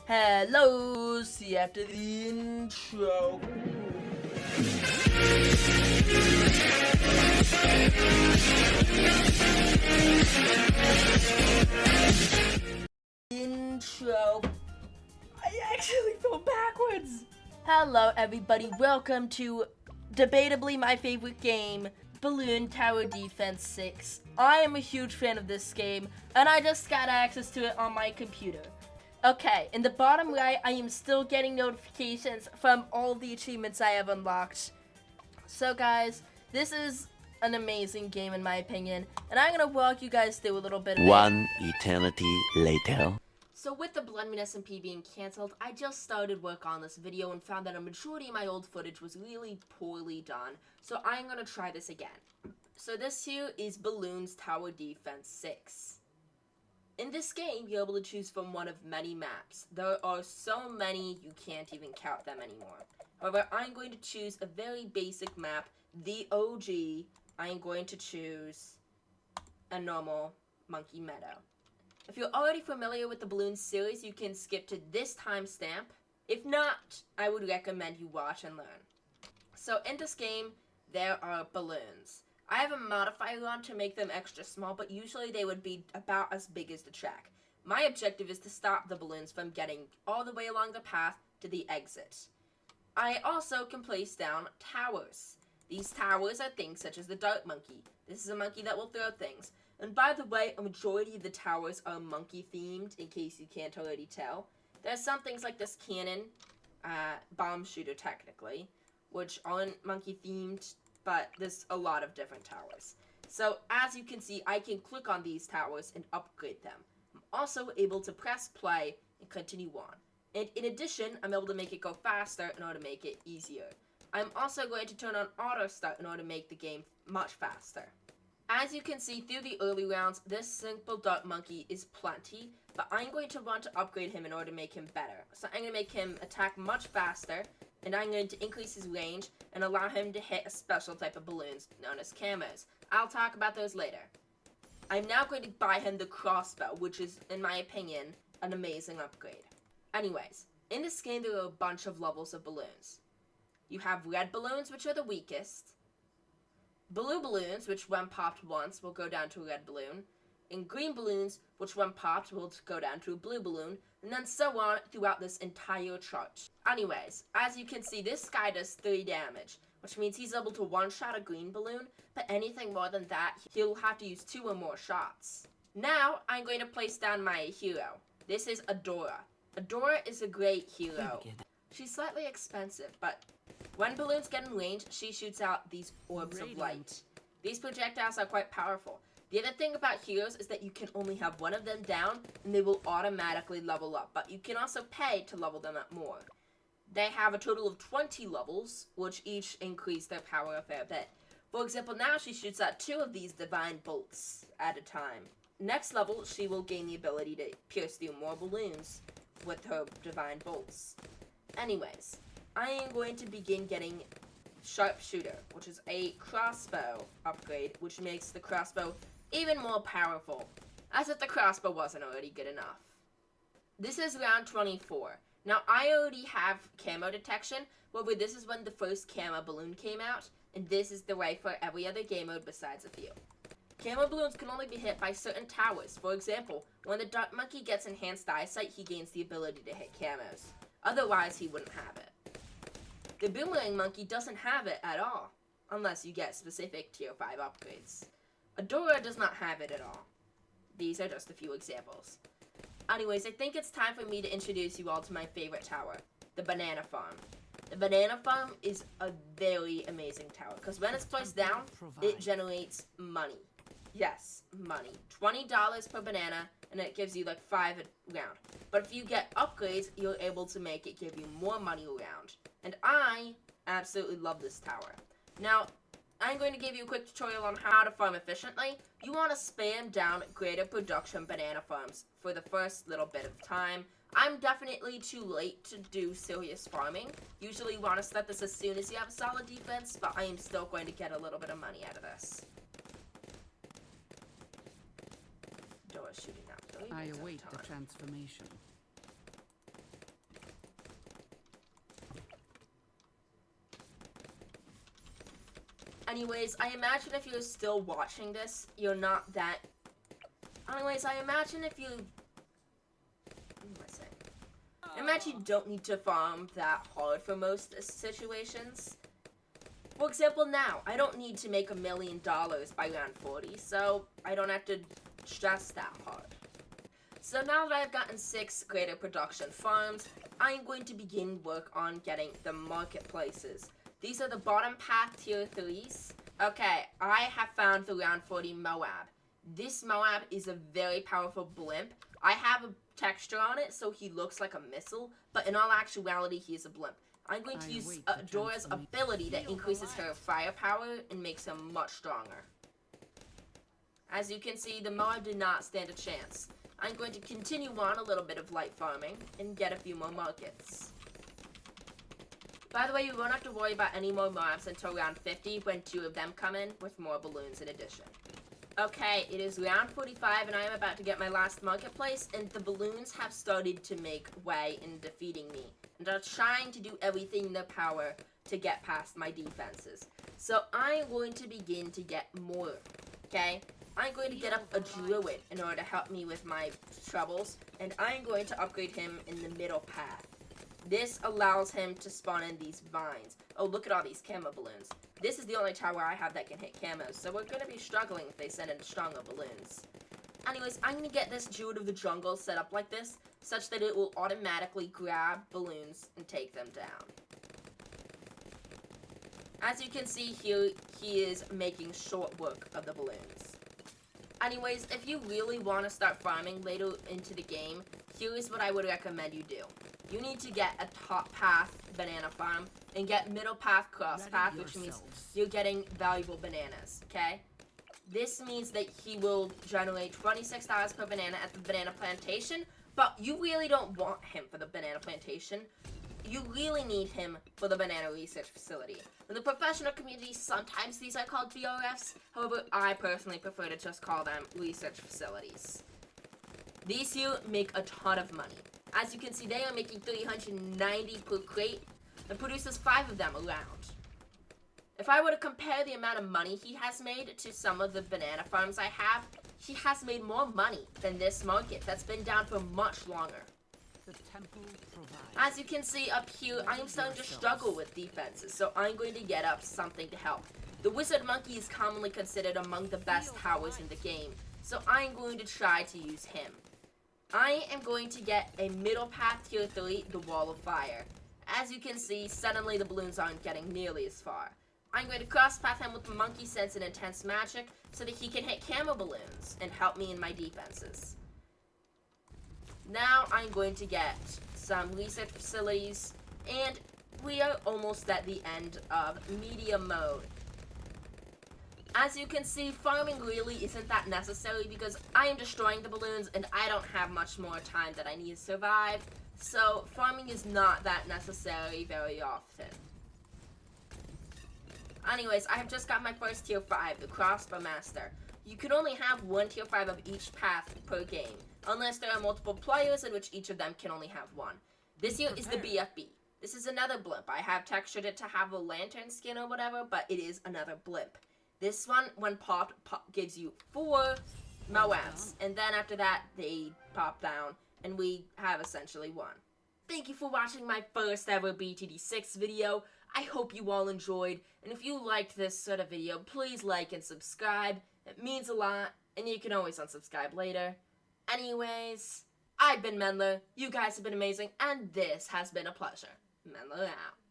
Hello, see you after the intro. Intro. I actually fell backwards. Hello, everybody. Welcome to debatably my favorite game, Balloon Tower Defense 6. I am a huge fan of this game, and I just got access to it on my computer. Okay, in the bottom right, I am still getting notifications from all the achievements I have unlocked. So guys, this is an amazing game in my opinion, and I'm gonna walk you guys through a little bit of it. One eternity later. So with the Bloons S.M.P being cancelled, I just started work on this video and found that a majority of my old footage was really poorly done, so I'm gonna try this again. So this here is Bloons Tower Defense 6. In this game, you're able to choose from one of many maps. There are so many, you can't even count them anymore. However, I'm going to choose a very basic map, the OG. I'm going to choose a normal Monkey Meadow. If you're already familiar with the Bloons series, you can skip to this timestamp. If not, I would recommend you watch and learn. So in this game, there are balloons. I have a modifier on to make them extra small, but usually they would be about as big as the track. My objective is to stop the balloons from getting all the way along the path to the exit. I also can place down towers. These towers are things such as the dart monkey. This is a monkey that will throw things. And by the way, a majority of the towers are monkey themed, in case you can't already tell. There's some things like this cannon, bomb shooter technically, which aren't monkey themed, but there's a lot of different towers. So as you can see, I can click on these towers and upgrade them. I'm also able to press play and continue on. And in addition, I'm able to make it go faster in order to make it easier. I'm also going to turn on auto start in order to make the game much faster. As you can see through the early rounds, this simple dart monkey is plenty, but I'm going to want to upgrade him in order to make him better. So I'm going to make him attack much faster, and I'm going to increase his range and allow him to hit a special type of balloons known as camos. I'll talk about those later. I'm now going to buy him the crossbow, which is, in my opinion, an amazing upgrade. Anyways, in this game there are a bunch of levels of balloons. You have red balloons, which are the weakest. Blue balloons, which when popped once will go down to a red balloon. And green balloons, which when popped will go down to a blue balloon, and then so on throughout this entire chart. Anyways, as you can see, this guy does 3 damage, which means he's able to one-shot a green balloon, but anything more than that, he'll have to use 2 or more shots. Now, I'm going to place down my hero. This is Adora. Adora is a great hero. She's slightly expensive, but when balloons get in range, she shoots out these orbs of light. These projectiles are quite powerful. The other thing about heroes is that you can only have one of them down, and they will automatically level up, but you can also pay to level them up more. They have a total of 20 levels, which each increase their power a fair bit. For example, now she shoots out 2 of these divine bolts at a time. Next level, she will gain the ability to pierce through more balloons with her divine bolts. Anyways, I am going to begin getting Sharpshooter, which is a crossbow upgrade, which makes the crossbow even more powerful, as if the crossbow wasn't already good enough. This is round 24. Now, I already have camo detection, however, this is when the first camo balloon came out, and this is the way for every other game mode besides a few. Camo balloons can only be hit by certain towers. For example, when the dart monkey gets enhanced eyesight, he gains the ability to hit camos. Otherwise, he wouldn't have it. The boomerang monkey doesn't have it at all, unless you get specific tier 5 upgrades. Adora does not have it at all. These are just a few examples. Anyways, I think it's time for me to introduce you all to my favorite tower, the Banana Farm. The Banana Farm is a very amazing tower, because when it's placed down, it generates money. Yes, money. $20 per banana, and it gives you like 5 a round. But if you get upgrades, you're able to make it give you more money around. And I absolutely love this tower. Now, I'm going to give you a quick tutorial on how to farm efficiently. You want to spam down greater production banana farms for the first little bit of time. I'm definitely too late to do serious farming. Usually you want to start this as soon as you have a solid defense, but I am still going to get a little bit of money out of this. Door shooting out. I await the transformation. Anyways, I imagine if you're still watching this, you're not that... Anyways, I imagine if you... What am I saying? I imagine you don't need to farm that hard for most situations. For example, now, I don't need to make $1 million by round 40, so I don't have to stress that hard. So now that I've gotten 6 greater production farms, I'm going to begin work on getting the marketplaces. These are the bottom path tier 3s. Okay, I have found the round 40 Moab. This Moab is a very powerful blimp. I have a texture on it so he looks like a missile, but in all actuality he is a blimp. I'm going to use Dora's ability that increases her firepower and makes her much stronger. As you can see, the Moab did not stand a chance. I'm going to continue on a little bit of light farming and get a few more markets. By the way, you won't have to worry about any more mobs until round 50 when 2 of them come in with more balloons in addition. Okay, it is round 45 and I am about to get my last marketplace, and the balloons have started to make way in defeating me and are trying to do everything in their power to get past my defenses. So I'm going to begin to get more, okay? I'm going to get up a druid in order to help me with my troubles, and I'm going to upgrade him in the middle path. This allows him to spawn in these vines. Oh, look at all these camo balloons. This is the only tower I have that can hit camos, so we're going to be struggling if they send in stronger balloons. Anyways, I'm going to get this Druid of the Jungle set up like this, such that it will automatically grab balloons and take them down. As you can see here, he is making short work of the balloons. Anyways, if you really want to start farming later into the game, here is what I would recommend you do. You need to get a top path banana farm and get middle path cross path, which means you're getting valuable bananas, okay? This means that he will generate $26 per banana at the banana plantation, but you really don't want him for the banana plantation. You really need him for the banana research facility. In the professional community, sometimes these are called BRFs. However, I personally prefer to just call them research facilities. These here make a ton of money. As you can see, they are making $390 per crate and produces 5 of them around. If I were to compare the amount of money he has made to some of the banana farms I have, he has made more money than this market that's been down for much longer. As you can see up here, I am starting to struggle with defenses, so I'm going to get up something to help. The Wizard Monkey is commonly considered among the best towers in the game, so I'm going to try to use him. I am going to get a middle path tier 3, the Wall of Fire. As you can see, suddenly the balloons aren't getting nearly as far. I'm going to cross path him with Monkey Sense and Intense Magic so that he can hit camo balloons and help me in my defenses. Now I'm going to get some research facilities, and we are almost at the end of medium mode. As you can see, farming really isn't that necessary because I am destroying the balloons and I don't have much more time that I need to survive, so farming is not that necessary very often. Anyways, I have just got my first tier 5, the Crossbow Master. You can only have 1 tier 5 of each path per game, unless there are multiple players in which each of them can only have 1. This here is the BFB. This is another blimp. I have textured it to have a lantern skin or whatever, but it is another blimp. This one, when popped, gives you 4 Moabs, and then after that, they pop down, and we have essentially 1. Thank you for watching my first ever BTD6 video. I hope you all enjoyed, and if you liked this sort of video, please like and subscribe. It means a lot, and you can always unsubscribe later. Anyways, I've been Mendler, you guys have been amazing, and this has been a pleasure. Mendler out.